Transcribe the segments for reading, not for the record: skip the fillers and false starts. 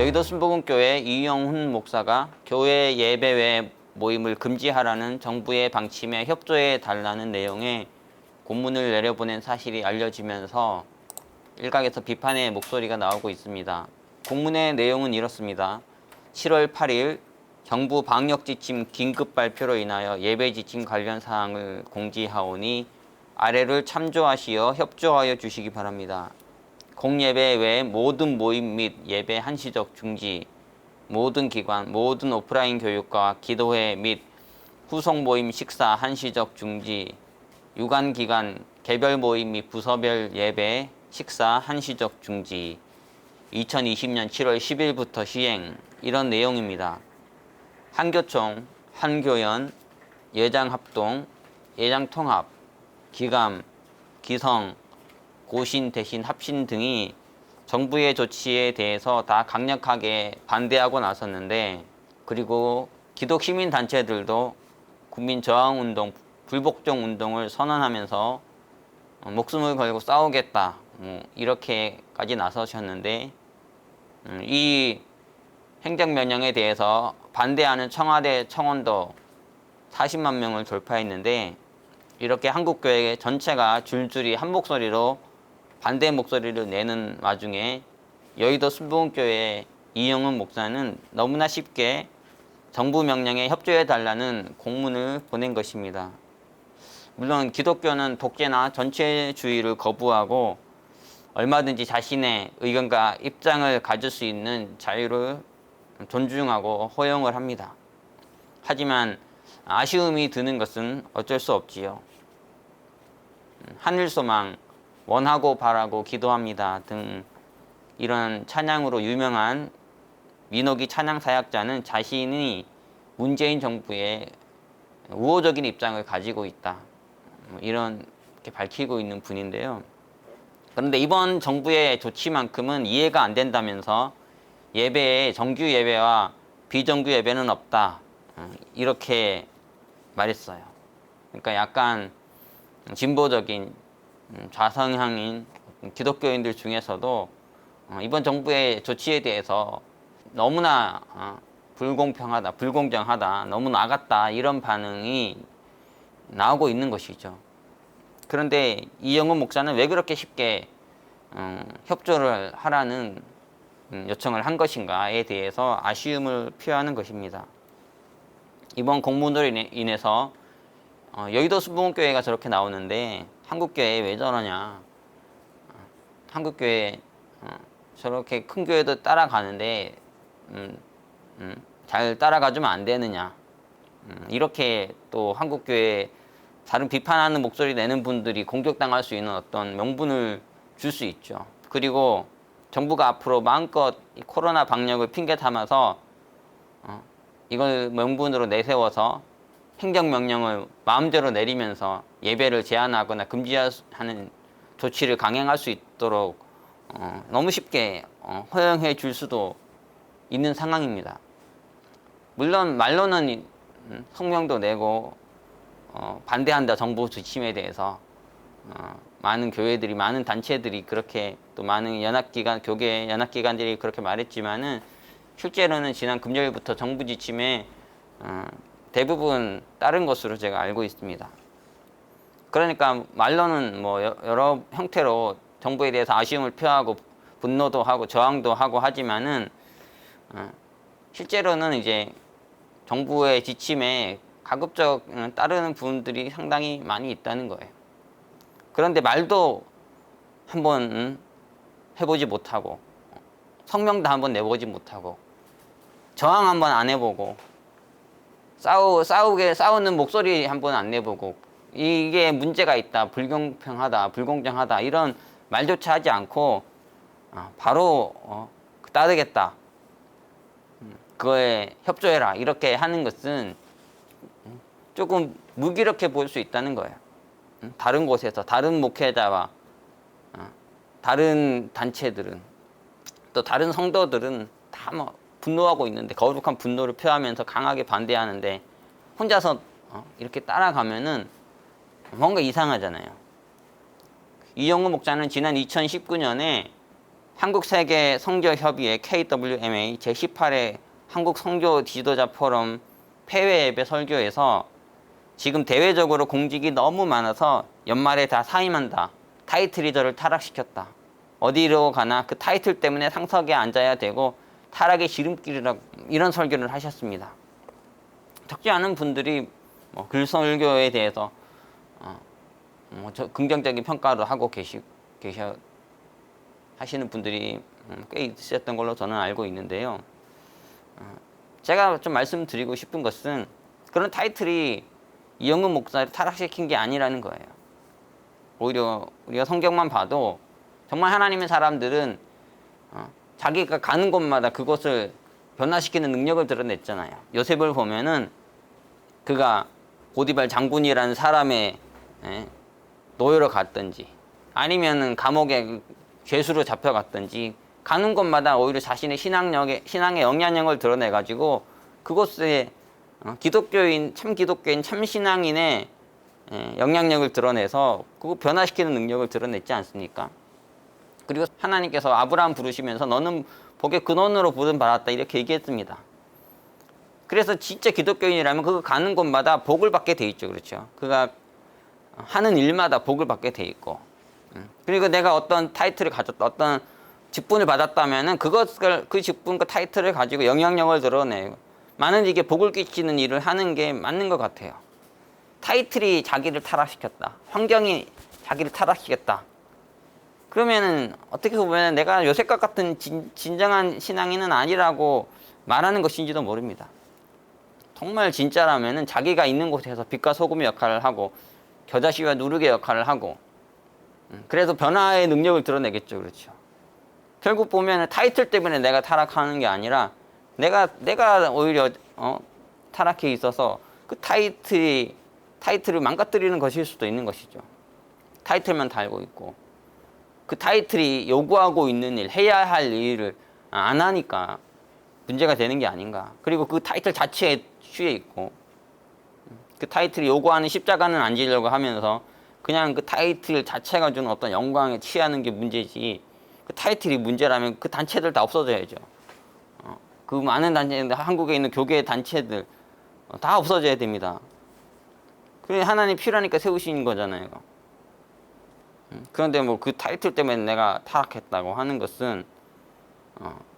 여의도 순복음교회 이영훈 목사가 교회 예배 외 모임을 금지하라는 정부의 방침에 협조해 달라는 내용의 공문을 내려보낸 사실이 알려지면서 일각에서 비판의 목소리가 나오고 있습니다. 공문의 내용은 이렇습니다. 7월 8일 정부 방역지침 긴급 발표로 인하여 예배 지침 관련 사항을 공지하오니 아래를 참조하시어 협조하여 주시기 바랍니다. 공예배 외 모든 모임 및 예배 한시적 중지, 모든 기관, 모든 오프라인 교육과 기도회 및 후속 모임 식사 한시적 중지, 유관기관 개별 모임 및 부서별 예배 식사 한시적 중지, 2020년 7월 10일부터 시행, 이런 내용입니다. 한교총, 한교연, 예장합동, 예장통합, 기감, 기성, 고신, 대신, 합신 등이 정부의 조치에 대해서 다 강력하게 반대하고 나섰는데, 그리고 기독 시민단체들도 국민저항운동, 불복종운동을 선언하면서 목숨을 걸고 싸우겠다, 이렇게까지 나서셨는데, 이 행정명령에 대해서 반대하는 청와대 청원도 40만 명을 돌파했는데, 이렇게 한국교회 전체가 줄줄이 한 목소리로 반대 목소리를 내는 와중에 여의도 순복음교회 이영훈 목사는 너무나 쉽게 정부 명령에 협조해 달라는 공문을 보낸 것입니다. 물론 기독교는 독재나 전체주의를 거부하고 얼마든지 자신의 의견과 입장을 가질 수 있는 자유를 존중하고 허용을 합니다. 하지만 아쉬움이 드는 것은 어쩔 수 없지요. 하늘소망, 원하고 바라고 기도합니다 등 이런 찬양으로 유명한 민호기 찬양 사역자는 자신이 문재인 정부의 우호적인 입장을 가지고 있다, 이렇게 밝히고 있는 분인데요. 그런데 이번 정부의 조치만큼은 이해가 안 된다면서 예배에 정규 예배와 비정규 예배는 없다, 이렇게 말했어요. 그러니까 약간 진보적인 좌성향인 기독교인들 중에서도 이번 정부의 조치에 대해서 너무나 불공평하다, 불공정하다, 너무 나갔다, 이런 반응이 나오고 있는 것이죠. 그런데 이영훈 목사는 왜 그렇게 쉽게 협조를 하라는 요청을 한 것인가에 대해서 아쉬움을 표하는 것입니다. 이번 공문으로 인해서 여의도 순복음교회가 저렇게 나오는데 한국교회 왜 저러냐, 한국교회 저렇게 큰 교회도 따라가는데 잘 따라가주면 안 되느냐, 이렇게 또 한국교회 다른 비판하는 목소리 내는 분들이 공격당할 수 있는 어떤 명분을 줄 수 있죠. 그리고 정부가 앞으로 마음껏 코로나 방역을 핑계 삼아서 이걸 명분으로 내세워서 행정명령을 마음대로 내리면서 예배를 제한하거나 금지하는 조치를 강행할 수 있도록 너무 쉽게 허용해 줄 수도 있는 상황입니다. 물론 말로는 성명도 내고 반대한다, 정부 지침에 대해서 많은 교회들이, 많은 단체들이 그렇게, 또 많은 연합기관, 교계 연합기관들이 그렇게 말했지만은 실제로는 지난 금요일부터 정부 지침에 대부분 따른 것으로 제가 알고 있습니다. 그러니까 말로는 뭐 여러 형태로 정부에 대해서 아쉬움을 표하고 분노도 하고 저항도 하고 하지만은 실제로는 이제 정부의 지침에 가급적 따르는 부분들이 상당히 많이 있다는 거예요. 그런데 말도 한번 해보지 못하고, 성명도 한번 내보지 못하고, 저항 한번 안 해보고, 싸우는 목소리 한번 안 내보고, 이게 문제가 있다, 불공평하다, 불공정하다, 이런 말조차 하지 않고 바로 따르겠다, 그거에 협조해라, 이렇게 하는 것은 조금 무기력해 보일 수 있다는 거예요. 다른 곳에서 다른 목회자와 다른 단체들은, 또 다른 성도들은 다 뭐 분노하고 있는데, 거룩한 분노를 표하면서 강하게 반대하는데 혼자서 이렇게 따라가면은 뭔가 이상하잖아요. 이영훈 목사는 지난 2019년에 한국세계 성교협의회 KWMA 제18회 한국 성교 지도자 포럼 폐회 예배 설교에서 지금 대외적으로 공직이 너무 많아서 연말에 다 사임한다. 타이틀이 저를 타락시켰다. 어디로 가나 그 타이틀 때문에 상석에 앉아야 되고 타락의 지름길이라고 이런 설교를 하셨습니다. 적지 않은 분들이 글설교에 대해서 긍정적인 평가도 하고 하시는 분들이 꽤 있으셨던 걸로 저는 알고 있는데요. 제가 좀 말씀드리고 싶은 것은 그런 타이틀이 이영훈 목사를 타락시킨 게 아니라는 거예요. 오히려 우리가 성경만 봐도 정말 하나님의 사람들은 자기가 가는 곳마다 그것을 변화시키는 능력을 드러냈잖아요. 요셉을 보면은 그가 보디발 장군이라는 사람의 노예로 갔든지 아니면은 감옥에 죄수로 잡혀갔든지 가는 곳마다 오히려 자신의 신앙의 영향력을 드러내가지고 그곳에 참 기독교인, 참 신앙인의 영향력을 드러내서 그거 변화시키는 능력을 드러냈지 않습니까? 그리고 하나님께서 아브라함 부르시면서 너는 복의 근원으로 부름받았다 이렇게 얘기했습니다. 그래서 진짜 기독교인이라면 그거 가는 곳마다 복을 받게 돼 있죠. 그렇죠? 그가 하는 일마다 복을 받게 돼 있고 그리고 내가 어떤 타이틀을 가졌다, 어떤 직분을 받았다면은 그 직분과 타이틀을 가지고 영향력을 드러내고 많은 이게 복을 끼치는 일을 하는 게 맞는 것 같아요. 타이틀이 자기를 타락시켰다. 환경이 자기를 타락시켰다. 그러면은 어떻게 보면 내가 요셉과 같은 진정한 신앙인은 아니라고 말하는 것인지도 모릅니다. 정말 진짜라면은 자기가 있는 곳에서 빛과 소금의 역할을 하고 겨자씨와 누룩의 역할을 하고 그래서 변화의 능력을 드러내겠죠. 그렇죠. 결국 보면 타이틀 때문에 내가 타락하는 게 아니라 내가 오히려 타락해 있어서 그 타이틀을 망가뜨리는 것일 수도 있는 것이죠. 타이틀만 달고 있고 그 타이틀이 요구하고 있는 일, 해야 할 일을 안 하니까 문제가 되는 게 아닌가. 그리고 그 타이틀 자체에 취해 있고 그 타이틀이 요구하는 십자가는 안 지려고 하면서 그냥 그 타이틀 자체가 주는 어떤 영광에 취하는 게 문제지 그 타이틀이 문제라면 그 단체들 다 없어져야죠. 그 많은 단체들, 한국에 있는 교계 단체들 다 없어져야 됩니다. 그래 하나님 필요하니까 세우신 거잖아요. 그런데 뭐 그 타이틀 때문에 내가 타락했다고 하는 것은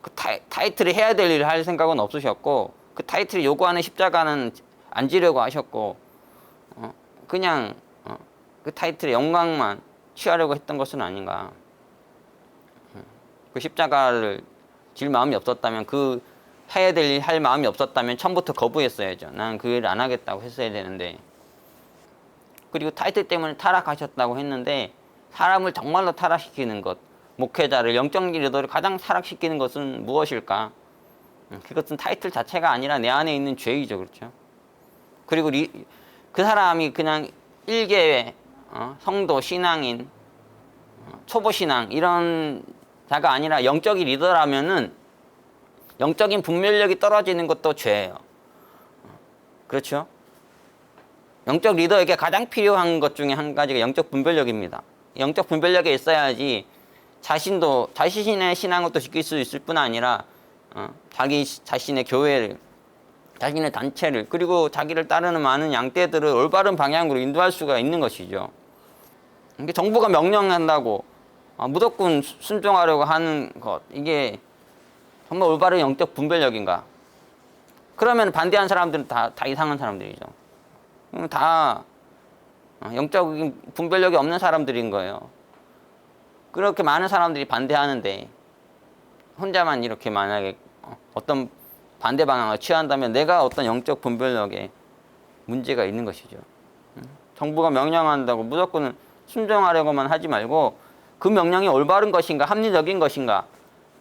그 타이틀을 해야 될 일을 할 생각은 없으셨고 그 타이틀이 요구하는 십자가는 안 지려고 하셨고 그냥 그 타이틀의 영광만 취하려고 했던 것은 아닌가. 그 십자가를 질 마음이 없었다면 그 해야 될 일 할 마음이 없었다면 처음부터 거부했어야죠. 나는 그 일을 안 하겠다고 했어야 되는데 그리고 타이틀 때문에 타락하셨다고 했는데 사람을 정말로 타락시키는 것 목회자를 영적 리더를 가장 타락시키는 것은 무엇일까? 그것은 타이틀 자체가 아니라 내 안에 있는 죄이죠. 그렇죠? 그리고 그 사람이 그냥 일개의 성도, 신앙인, 초보신앙 이런 자가 아니라 영적인 리더라면은 영적인 분별력이 떨어지는 것도 죄예요. 그렇죠? 영적 리더에게 가장 필요한 것 중에 한 가지가 영적 분별력입니다. 영적 분별력이 있어야지 자신의 신앙을 또 지킬 수 있을 뿐 아니라 자신의 교회를, 자신의 단체를 그리고 자기를 따르는 많은 양떼들을 올바른 방향으로 인도할 수가 있는 것이죠. 이게 정부가 명령한다고 무조건 순종하려고 하는 것 이게 정말 올바른 영적 분별력인가? 그러면 반대한 사람들은 다 이상한 사람들이죠. 다 영적인 분별력이 없는 사람들인 거예요. 그렇게 많은 사람들이 반대하는데 혼자만 이렇게 만약에 어떤 반대 방향을 취한다면 내가 어떤 영적 분별력에 문제가 있는 것이죠. 정부가 명령한다고 무조건 순종하려고만 하지 말고 그 명령이 올바른 것인가 합리적인 것인가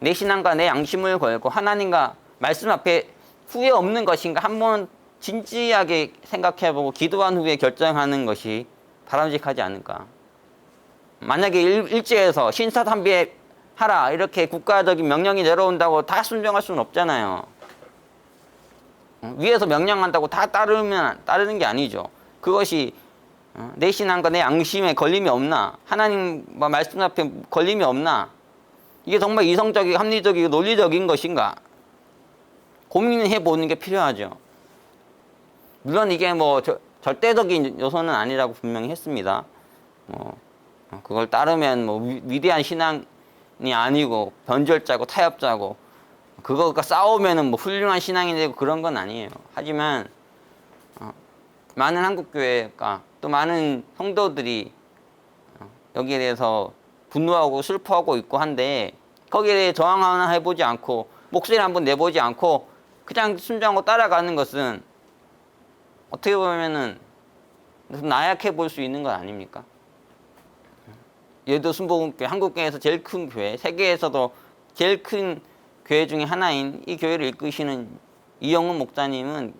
내 신앙과 내 양심을 걸고 하나님과 말씀 앞에 후회 없는 것인가 한번 진지하게 생각해보고 기도한 후에 결정하는 것이 바람직하지 않을까. 만약에 일제에서 신사참배 하라 이렇게 국가적인 명령이 내려온다고 다 순종할 수는 없잖아요. 위에서 명령한다고 다 따르는 게 아니죠. 그것이 내 신앙과 내 양심에 걸림이 없나 하나님과 말씀 앞에 걸림이 없나 이게 정말 이성적이고 합리적이고 논리적인 것인가? 고민해 보는 게 필요하죠. 물론 이게 뭐 절대적인 요소는 아니라고 분명히 했습니다. 그걸 따르면 뭐 위대한 신앙이 아니고 변절자고 타협자고 그거가 싸우면은 뭐 훌륭한 신앙이 되고 그런 건 아니에요. 하지만 많은 한국교회가 또 많은 성도들이 여기에 대해서 분노하고 슬퍼하고 있고 한데 거기에 대해 저항 하나 해보지 않고 목소리 한번 내보지 않고 그냥 순종하고 따라가는 것은 어떻게 보면은 나약해 볼 수 있는 건 아닙니까? 예도 순복음교회, 한국교회에서 제일 큰 교회, 세계에서도 제일 큰 교회 중에 하나인 이 교회를 이끄시는 이영훈 목사님은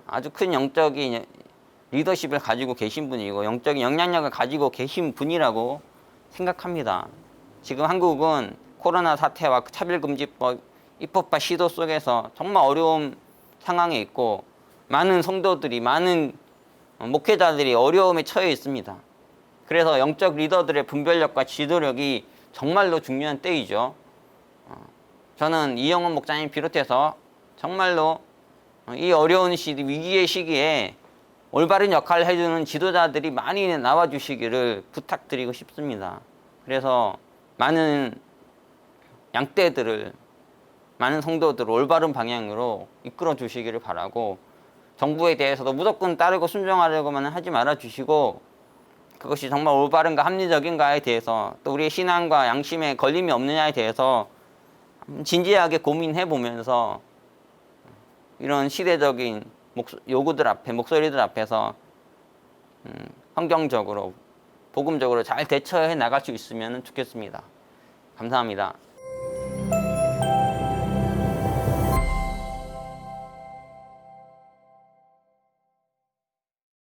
아주 큰 영적인 리더십을 가지고 계신 분이고 영적인 영향력을 가지고 계신 분이라고 생각합니다. 지금 한국은 코로나 사태와 차별금지법 입법화 시도 속에서 정말 어려운 상황에 있고 많은 성도들이 많은 목회자들이 어려움에 처해 있습니다. 그래서 영적 리더들의 분별력과 지도력이 정말로 중요한 때이죠. 저는 이영훈 목사님 비롯해서 정말로 이 어려운 시기, 위기의 시기에 올바른 역할을 해주는 지도자들이 많이 나와주시기를 부탁드리고 싶습니다. 그래서 많은 양떼들을, 많은 성도들을 올바른 방향으로 이끌어 주시기를 바라고, 정부에 대해서도 무조건 따르고 순종하려고만 하지 말아 주시고, 그것이 정말 올바른가 합리적인가에 대해서 또 우리의 신앙과 양심에 걸림이 없느냐에 대해서 진지하게 고민해 보면서 이런 시대적인 요구들 앞에, 목소리들 앞에서 환경적으로, 복음적으로 잘 대처해 나갈 수 있으면 좋겠습니다. 감사합니다.